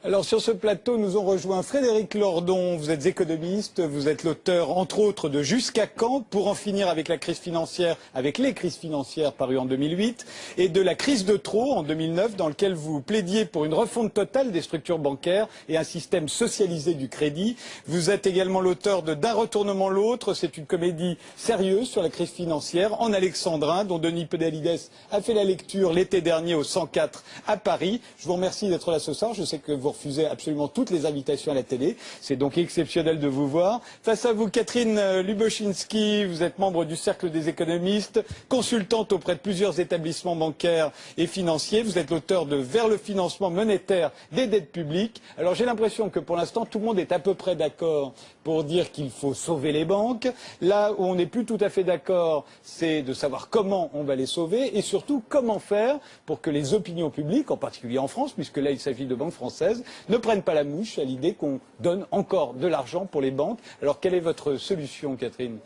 Alors sur ce plateau, nous ont rejoint Frédéric Lordon. Vous êtes économiste, vous êtes l'auteur entre autres de Jusqu'à quand pour en finir avec la crise financière, avec les crises financières parues en 2008 et de la crise de trop en 2009 dans lequel vous plaidiez pour une refonte totale des structures bancaires et un système socialisé du crédit. Vous êtes également l'auteur de D'un retournement l'autre, c'est une comédie sérieuse sur la crise financière en alexandrin dont Denis Podalides a fait la lecture l'été dernier au 104 à Paris. Je vous remercie d'être là ce soir, je sais que vous refusez absolument toutes les invitations à la télé. C'est donc exceptionnel de vous voir. Face à vous, Catherine Luboshinski, vous êtes membre du Cercle des économistes, consultante auprès de plusieurs établissements bancaires et financiers. Vous êtes l'auteur de Vers le financement monétaire des dettes publiques. Alors j'ai l'impression que pour l'instant, tout le monde est à peu près d'accord pour dire qu'il faut sauver les banques. Là où on n'est plus tout à fait d'accord, c'est de savoir comment on va les sauver et surtout comment faire pour que les opinions publiques, en particulier en France, puisque là il s'agit de banques françaises, ne prennent pas la mouche à l'idée qu'on donne encore de l'argent pour les banques. Alors quelle est votre solution, Catherine ?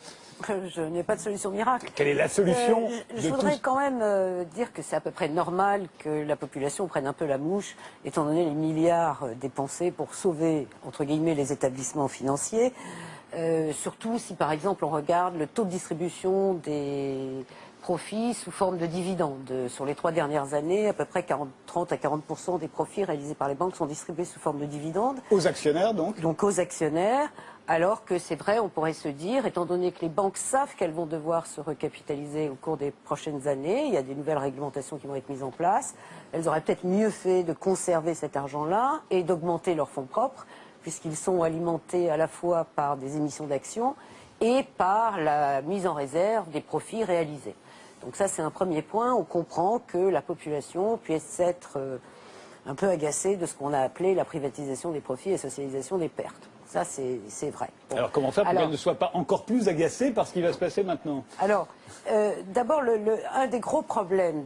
Je n'ai pas de solution miracle. Quelle est la solution Je voudrais quand même dire que c'est à peu près normal que la population prenne un peu la mouche, étant donné les milliards dépensés pour sauver, entre guillemets, les établissements financiers. Surtout si, par exemple, on regarde le taux de distribution des profits sous forme de dividendes. Sur les 3 dernières années, à peu près 30 à 40% des profits réalisés par les banques sont distribués sous forme de dividendes. Aux actionnaires, donc ? Donc aux actionnaires, alors que c'est vrai, on pourrait se dire, étant donné que les banques savent qu'elles vont devoir se recapitaliser au cours des prochaines années, il y a des nouvelles réglementations qui vont être mises en place, elles auraient peut-être mieux fait de conserver cet argent-là et d'augmenter leurs fonds propres, puisqu'ils sont alimentés à la fois par des émissions d'actions et par la mise en réserve des profits réalisés. Donc ça, c'est un premier point. On comprend que la population puisse être un peu agacée de ce qu'on a appelé la privatisation des profits et la socialisation des pertes. Ça, c'est vrai. Bon. Alors comment faire pour qu'elle ne soit pas encore plus agacée par ce qui va se passer maintenant ? Alors, d'abord, un des gros problèmes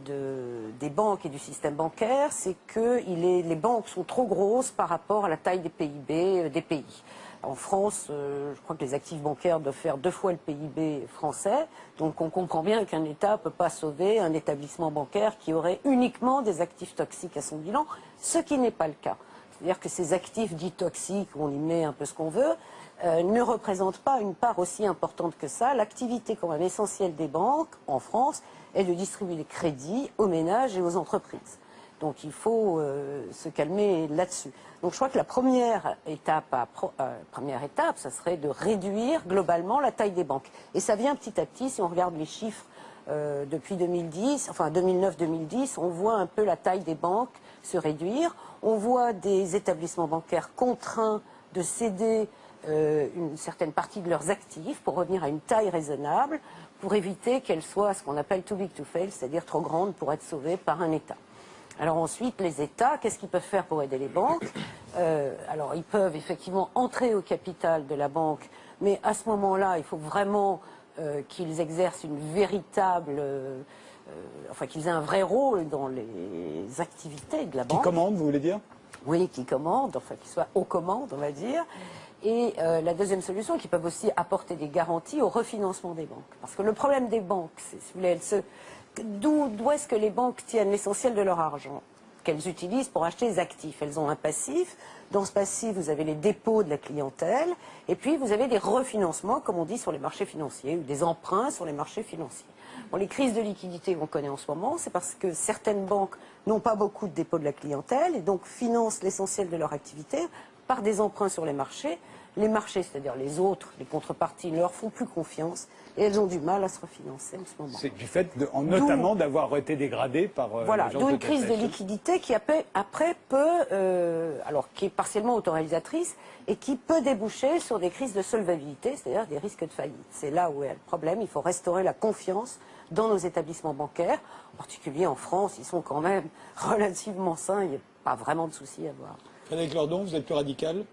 des banques et du système bancaire, c'est que les banques sont trop grosses par rapport à la taille des PIB des pays. En France, je crois que les actifs bancaires doivent faire 2 fois le PIB français. Donc on comprend bien qu'un État ne peut pas sauver un établissement bancaire qui aurait uniquement des actifs toxiques à son bilan, ce qui n'est pas le cas. C'est-à-dire que ces actifs dits toxiques, on y met un peu ce qu'on veut, ne représentent pas une part aussi importante que ça. L'activité quand même essentielle des banques en France est de distribuer des crédits aux ménages et aux entreprises. Donc il faut se calmer là-dessus. Donc je crois que la première étape, ça serait de réduire globalement la taille des banques. Et ça vient petit à petit, si on regarde les chiffres depuis 2010, enfin 2009-2010, on voit un peu la taille des banques se réduire. On voit des établissements bancaires contraints de céder une certaine partie de leurs actifs pour revenir à une taille raisonnable, pour éviter qu'elles soient ce qu'on appelle too big to fail, c'est-à-dire trop grandes pour être sauvées par un État. Alors ensuite, les États, qu'est-ce qu'ils peuvent faire pour aider les banques ? Alors ils peuvent effectivement entrer au capital de la banque, mais à ce moment-là, il faut vraiment qu'ils exercent une véritable... enfin qu'ils aient un vrai rôle dans les activités de la banque. Qui commande, vous voulez dire ? Oui, qui commandent, enfin qu'ils soient aux commandes, on va dire. Et la deuxième solution, qu'ils peuvent aussi apporter des garanties au refinancement des banques. Parce que le problème des banques, c'est, si vous voulez, d'où est-ce que les banques tiennent l'essentiel de leur argent qu'elles utilisent pour acheter des actifs. Elles ont un passif. Dans ce passif, vous avez les dépôts de la clientèle. Et puis, vous avez des refinancements, comme on dit, sur les marchés financiers, ou des emprunts sur les marchés financiers. Bon, les crises de liquidité qu'on connaît en ce moment, c'est parce que certaines banques n'ont pas beaucoup de dépôts de la clientèle et donc financent l'essentiel de leur activité par des emprunts sur les marchés. Les marchés, c'est-à-dire les autres, les contreparties, ne leur font plus confiance et elles ont du mal à se refinancer en ce moment. C'est du fait, notamment, d'avoir été dégradées par voilà, d'où une crise de liquidité qui après peut, alors qui est partiellement autoralisatrice et qui peut déboucher sur des crises de solvabilité, c'est-à-dire des risques de faillite. C'est là où est le problème. Il faut restaurer la confiance dans nos établissements bancaires, en particulier en France. Ils sont quand même relativement sains. Il n'y a pas vraiment de souci à voir. Frédéric Lordon, vous êtes plus radical ?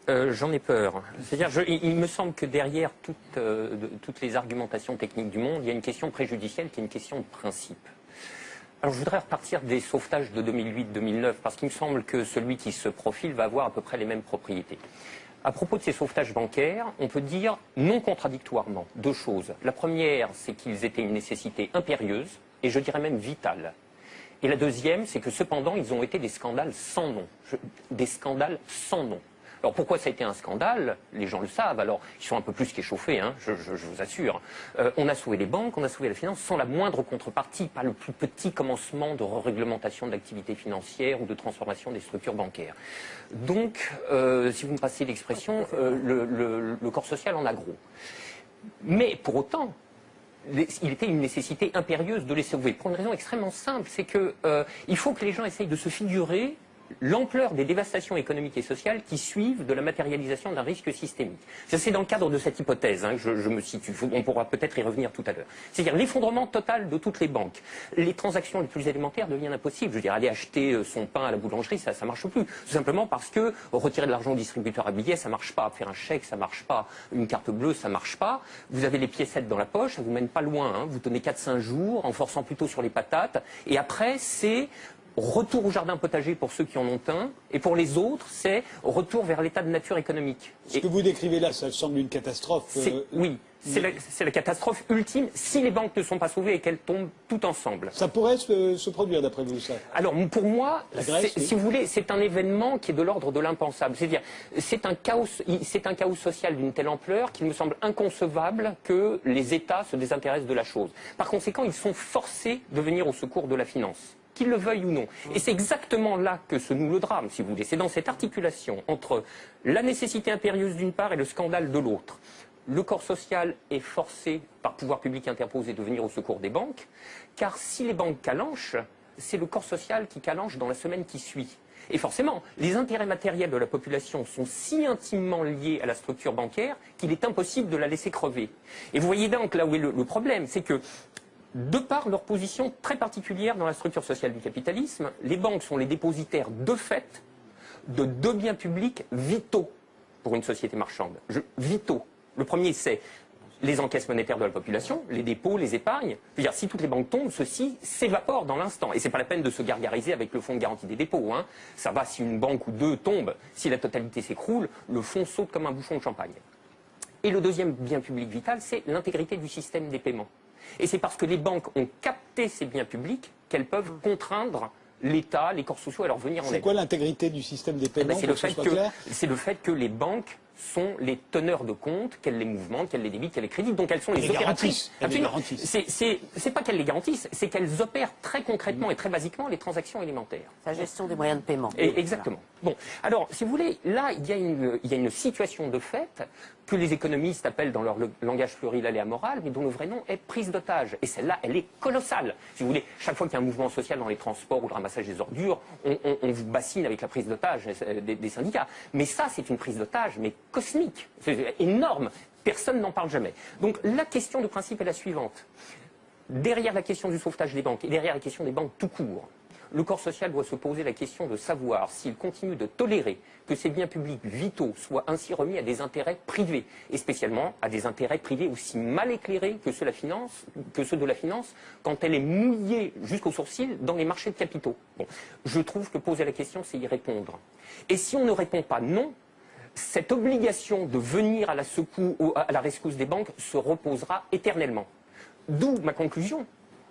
J'en ai peur. C'est-à-dire, il me semble que derrière toutes les argumentations techniques du monde, il y a une question préjudicielle qui est une question de principe. Alors, je voudrais repartir des sauvetages de 2008-2009, parce qu'il me semble que celui qui se profile va avoir à peu près les mêmes propriétés. À propos de ces sauvetages bancaires, on peut dire non contradictoirement 2 choses. La première, c'est qu'ils étaient une nécessité impérieuse, et je dirais même vitale. Et la deuxième, c'est que cependant, ils ont été des scandales sans nom. Des scandales sans nom. Alors pourquoi ça a été un scandale? Les gens le savent, alors ils sont un peu plus qu'échauffés, hein, je vous assure. On a sauvé les banques, on a sauvé la finance sans la moindre contrepartie, pas le plus petit commencement de réglementation de l'activité financière ou de transformation des structures bancaires. Donc, si vous me passez l'expression, le corps social en a gros. Mais pour autant, il était une nécessité impérieuse de les sauver, pour une raison extrêmement simple, c'est que il faut que les gens essayent de se figurer l'ampleur des dévastations économiques et sociales qui suivent de la matérialisation d'un risque systémique. C'est dans le cadre de cette hypothèse que je me situe. On pourra peut-être y revenir tout à l'heure. C'est-à-dire l'effondrement total de toutes les banques. Les transactions les plus élémentaires deviennent impossibles. Je veux dire, aller acheter son pain à la boulangerie, ça marche plus. Tout simplement parce que retirer de l'argent au distributeur à billets, ça marche pas. Faire un chèque, ça marche pas. Une carte bleue, ça marche pas. Vous avez les piécettes dans la poche, ça vous mène pas loin. Hein. Vous tenez 4-5 jours en forçant plutôt sur les patates. Et après, c'est retour au jardin potager pour ceux qui en ont un, et pour les autres, c'est retour vers l'état de nature économique. Ce que vous décrivez là, ça semble une catastrophe. Oui, c'est la catastrophe ultime si les banques ne sont pas sauvées et qu'elles tombent toutes ensemble. Ça pourrait se produire d'après vous, ça? Alors pour moi, Grèce, oui. si vous voulez, c'est un événement qui est de l'ordre de l'impensable. C'est-à-dire, c'est un chaos social d'une telle ampleur qu'il me semble inconcevable que les États se désintéressent de la chose. Par conséquent, ils sont forcés de venir au secours de la finance, qu'ils le veuillent ou non. Et c'est exactement là que se noue le drame, si vous voulez. C'est dans cette articulation entre la nécessité impérieuse d'une part et le scandale de l'autre. Le corps social est forcé, par pouvoir public interposé, de venir au secours des banques, car si les banques calanchent, c'est le corps social qui calanche dans la semaine qui suit. Et forcément, les intérêts matériels de la population sont si intimement liés à la structure bancaire qu'il est impossible de la laisser crever. Et vous voyez donc là où est le problème, c'est que de par leur position très particulière dans la structure sociale du capitalisme, les banques sont les dépositaires de fait de deux biens publics vitaux pour une société marchande. Vitaux. Le premier, c'est les encaisses monétaires de la population, les dépôts, les épargnes. Je veux dire, si toutes les banques tombent, ceci s'évapore dans l'instant. Et ce n'est pas la peine de se gargariser avec le fonds de garantie des dépôts. Hein. Ça va si une banque ou deux tombe. Si la totalité s'écroule, le fonds saute comme un bouchon de champagne. Et le deuxième bien public vital, c'est l'intégrité du système des paiements. Et c'est parce que les banques ont capté ces biens publics qu'elles peuvent contraindre l'État, les corps sociaux à leur venir en aide. C'est quoi l'intégrité du système des paiements? C'est le fait que les banques sont les teneurs de compte, qu'elles les mouvementent, qu'elles les débitent, qu'elles les créditent, donc elles sont les opératrices. C'est pas qu'elles les garantissent, c'est qu'elles opèrent très concrètement et très basiquement les transactions élémentaires. La gestion des moyens de paiement. Exactement. Bon, alors, si vous voulez, là, il y a une situation de fait que les économistes appellent dans leur langage pluriel et amoral, mais dont le vrai nom est prise d'otage. Et celle-là, elle est colossale. Si vous voulez, chaque fois qu'il y a un mouvement social dans les transports ou le ramassage des ordures, on vous bassine avec la prise d'otage des syndicats. Mais ça, c'est une prise d'otage, mais cosmique. C'est énorme. Personne n'en parle jamais. Donc, la question de principe est la suivante. Derrière la question du sauvetage des banques et derrière la question des banques tout court, le corps social doit se poser la question de savoir s'il continue de tolérer que ces biens publics vitaux soient ainsi remis à des intérêts privés, et spécialement à des intérêts privés aussi mal éclairés que ceux de la finance, quand elle est mouillée jusqu'aux sourcils dans les marchés de capitaux. Bon, je trouve que poser la question, c'est y répondre. Et si on ne répond pas non, cette obligation de venir à la rescousse des banques se reposera éternellement. D'où ma conclusion.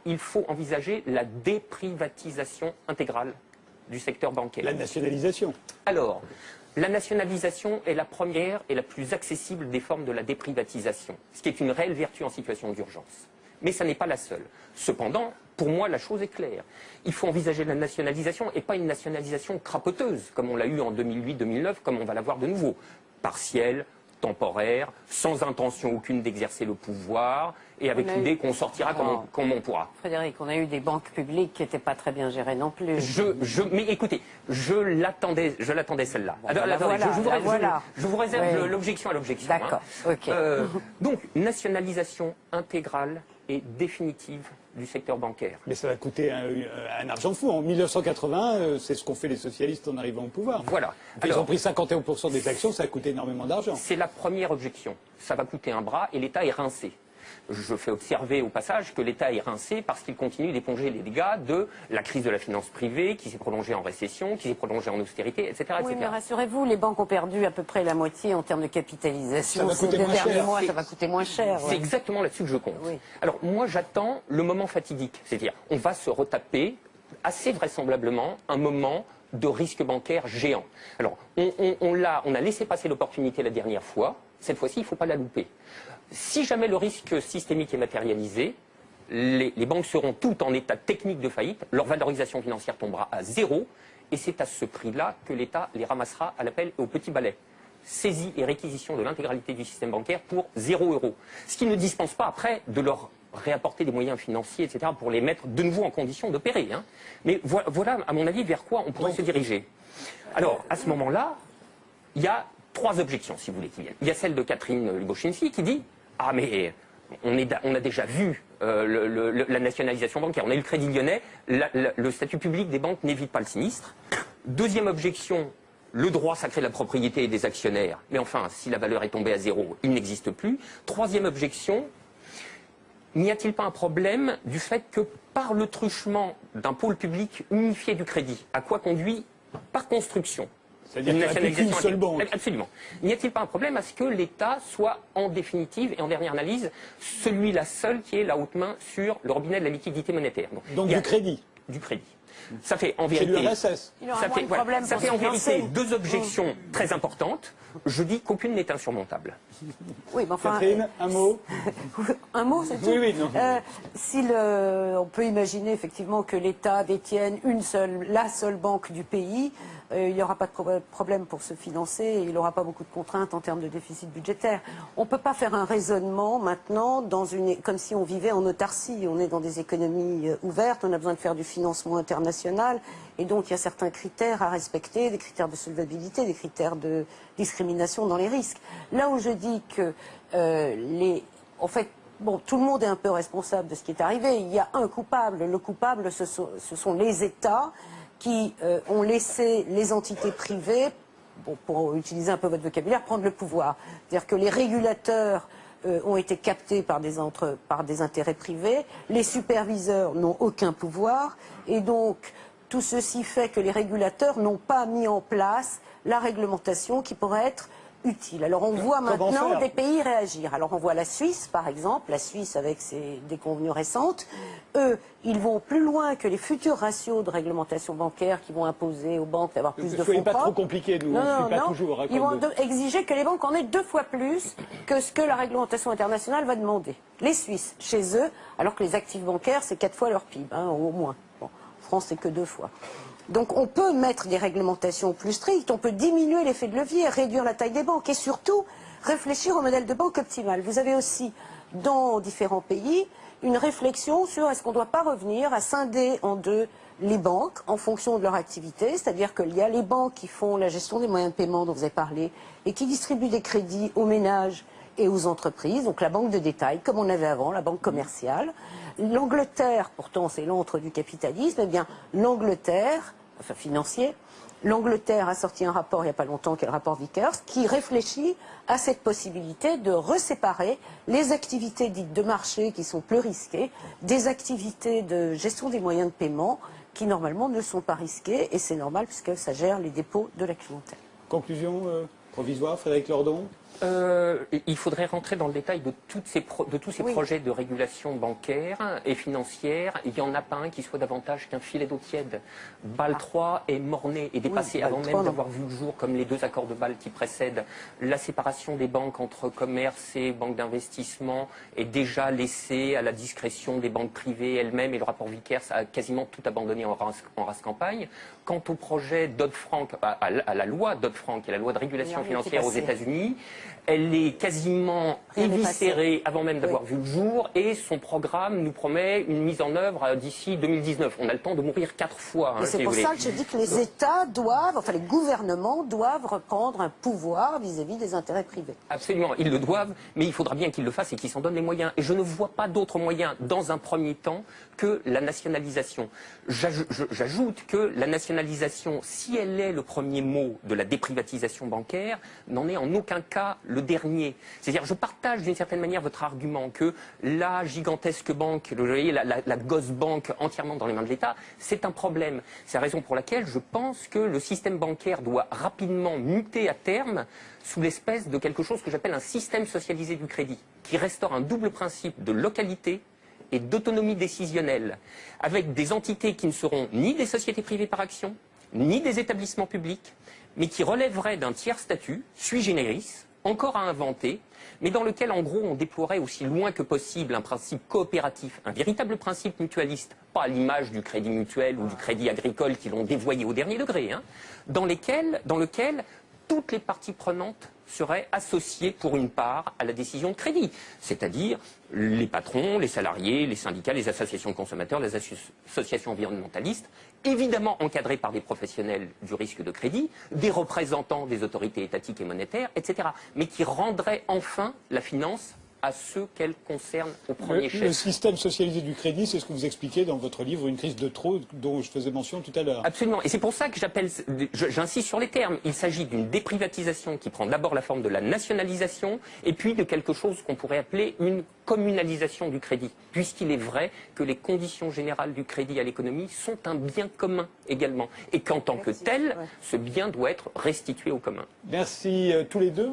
Il faut envisager la déprivatisation intégrale du secteur bancaire. La nationalisation. Alors, la nationalisation est la première et la plus accessible des formes de la déprivatisation, ce qui est une réelle vertu en situation d'urgence. Mais ça n'est pas la seule. Cependant, pour moi, la chose est claire. Il faut envisager la nationalisation et pas une nationalisation crapoteuse, comme on l'a eu en 2008-2009, comme on va l'avoir de nouveau. Partielle, temporaire, sans intention aucune d'exercer le pouvoir, et avec l'idée qu'on sortira comme on pourra. Frédéric, on a eu des banques publiques qui n'étaient pas très bien gérées non plus. Mais écoutez, je l'attendais celle-là. Je vous réserve l'objection à l'objection. D'accord, ok. Donc, nationalisation intégrale et définitive du secteur bancaire. Mais ça va coûter un argent fou. En 1980, c'est ce qu'ont fait les socialistes en arrivant au pouvoir. Voilà. Ils ont pris 51% des actions, ça a coûté énormément d'argent. C'est la première objection. Ça va coûter un bras et l'État est rincé. Je fais observer au passage que l'État est rincé parce qu'il continue d'éponger les dégâts de la crise de la finance privée qui s'est prolongée en récession, qui s'est prolongée en austérité, etc. Oui, mais rassurez-vous, les banques ont perdu à peu près la moitié en termes de capitalisation. Ça va coûter moins cher. Mois, ça va coûter moins cher. C'est exactement là-dessus que je compte. Oui. Alors moi j'attends le moment fatidique, c'est-à-dire on va se retaper assez vraisemblablement un moment de risque bancaire géant. Alors, on a laissé passer l'opportunité la dernière fois. Cette fois-ci, il ne faut pas la louper. Si jamais le risque systémique est matérialisé, les banques seront toutes en état technique de faillite, leur valorisation financière tombera à zéro, et c'est à ce prix-là que l'État les ramassera à l'appel et au petit balai. Saisie et réquisition de l'intégralité du système bancaire pour 0 €. Ce qui ne dispense pas après de leur réapporter des moyens financiers, etc., pour les mettre de nouveau en condition d'opérer. Hein. Mais voilà, à mon avis, vers quoi on pourrait se diriger. Alors, à ce moment-là, il y a 3 objections, si vous voulez, qui viennent. Il y a celle de Catherine Lubochinski qui dit « Ah, mais on a déjà vu la nationalisation bancaire, on a eu le Crédit Lyonnais, le statut public des banques n'évite pas le sinistre. » Deuxième objection, le droit sacré de la propriété des actionnaires. Mais enfin, si la valeur est tombée à zéro, il n'existe plus. Troisième objection, n'y a-t-il pas un problème du fait que par le truchement d'un pôle public unifié du crédit, à quoi conduit par construction c'est-à-dire qu'il n'y a plus qu'une seule banque. Absolument. N'y a-t-il pas un problème à ce que l'État soit en définitive et en dernière analyse celui-là seul qui est la haute main sur le robinet de la liquidité monétaire? Donc du crédit. Du crédit. Ça fait en vérité, ça fait en vérité 2 objections très importantes. Je dis qu'aucune n'est insurmontable. Oui, mais enfin, Catherine, un mot. Un mot, c'est tout. Oui, oui, non. On peut imaginer effectivement que l'État détienne la seule banque du pays, il n'y aura pas de problème pour se financer et il n'aura pas beaucoup de contraintes en termes de déficit budgétaire. On ne peut pas faire un raisonnement maintenant comme si on vivait en autarcie. On est dans des économies ouvertes, on a besoin de faire du financement international et donc il y a certains critères à respecter, des critères de solvabilité, des critères de discrimination dans les risques. Là où je dis que en fait, bon, tout le monde est un peu responsable de ce qui est arrivé. Il y a un coupable. Le coupable, ce sont les États qui ont laissé les entités privées, bon, pour utiliser un peu votre vocabulaire, prendre le pouvoir. C'est-à-dire que les régulateurs ont été captés par des intérêts privés, les superviseurs n'ont aucun pouvoir, et donc tout ceci fait que les régulateurs n'ont pas mis en place la réglementation qui pourrait être utile. Alors on voit maintenant des pays réagir. Alors on voit la Suisse, par exemple, la Suisse avec ses déconvenues récentes. Eux, ils vont plus loin que les futurs ratios de réglementation bancaire qui vont imposer aux banques d'avoir plus de fonds propres. Ne soyez pas trop compliqué, nous, on ne suit pas toujours. Ils vont exiger que les banques en aient 2 fois plus que ce que la réglementation internationale va demander. Les Suisses, chez eux, alors que les actifs bancaires, c'est 4 fois leur PIB, hein, au moins. Bon, en France, c'est que 2 fois. Donc on peut mettre des réglementations plus strictes, on peut diminuer l'effet de levier, réduire la taille des banques et surtout réfléchir au modèle de banque optimal. Vous avez aussi dans différents pays une réflexion sur est-ce qu'on ne doit pas revenir à scinder en 2 les banques en fonction de leur activité, c'est-à-dire qu'il y a les banques qui font la gestion des moyens de paiement dont vous avez parlé et qui distribuent des crédits aux ménages et aux entreprises, donc la banque de détail, comme on avait avant, la banque commerciale. L'Angleterre, pourtant c'est l'antre du capitalisme, eh bien l'Angleterre, enfin financier, l'Angleterre a sorti un rapport il n'y a pas longtemps, qui est le rapport Vickers, qui réfléchit à cette possibilité de reséparer les activités dites de marché qui sont plus risquées, des activités de gestion des moyens de paiement qui normalement ne sont pas risquées, et c'est normal puisque ça gère les dépôts de la clientèle. Conclusion provisoire, Frédéric Lordon. Il faudrait rentrer dans le détail de tous ces projets de régulation bancaire et financière. Il n'y en a pas un qui soit davantage qu'un filet d'eau tiède. Bâle 3 est mort-né et dépassé avant même d'avoir vu le jour, comme les 2 accords de Bâle qui précèdent. La séparation des banques entre commerce et banques d'investissement est déjà laissée à la discrétion des banques privées elles-mêmes, et le rapport Vickers a quasiment tout abandonné en race campagne. Quant au projet Dodd-Frank, à la loi Dodd-Frank, qui est la loi de régulation financière aux États-Unis, elle est quasiment éviscérée avant même d'avoir vu le jour, et son programme nous promet une mise en œuvre d'ici 2019. On a le temps de mourir 4 fois. Et c'est pour ça que je dis que les États doivent, enfin les gouvernements doivent reprendre un pouvoir vis-à-vis des intérêts privés. Absolument, ils le doivent, mais il faudra bien qu'ils le fassent et qu'ils s'en donnent les moyens. Et je ne vois pas d'autre moyen, dans un premier temps, que la nationalisation. J'ajoute que la nationalisation, si elle est le premier mot de la déprivatisation bancaire, n'en est en aucun cas le dernier. C'est-à-dire, je partage d'une certaine manière votre argument que la gigantesque banque, vous voyez, la gosse banque entièrement dans les mains de l'État, c'est un problème. C'est la raison pour laquelle je pense que le système bancaire doit rapidement muter à terme sous l'espèce de quelque chose que j'appelle un système socialisé du crédit, qui restaure un double principe de localité et d'autonomie décisionnelle, avec des entités qui ne seront ni des sociétés privées par action, ni des établissements publics, mais qui relèveraient d'un tiers statut, sui generis, encore à inventer, mais dans lequel, en gros, on déploierait aussi loin que possible un principe coopératif, un véritable principe mutualiste, pas à l'image du crédit mutuel ou du crédit agricole qui l'ont dévoyé au dernier degré, hein, dans lequel toutes les parties prenantes seraient associées pour une part à la décision de crédit, c'est-à-dire les patrons, les salariés, les syndicats, les associations de consommateurs, les associations environnementalistes, évidemment encadrés par des professionnels du risque de crédit, des représentants des autorités étatiques et monétaires, etc., mais qui rendraient enfin la finance à ceux qu'elle concerne au premier chef. Le système socialisé du crédit, c'est ce que vous expliquez dans votre livre, Une crise de trop, dont je faisais mention tout à l'heure. Absolument. Et c'est pour ça que j'insiste sur les termes. Il s'agit d'une déprivatisation qui prend d'abord la forme de la nationalisation et puis de quelque chose qu'on pourrait appeler une communalisation du crédit, puisqu'il est vrai que les conditions générales du crédit à l'économie sont un bien commun également, et qu'en tant que tel, ce bien doit être restitué au commun. Merci tous les deux.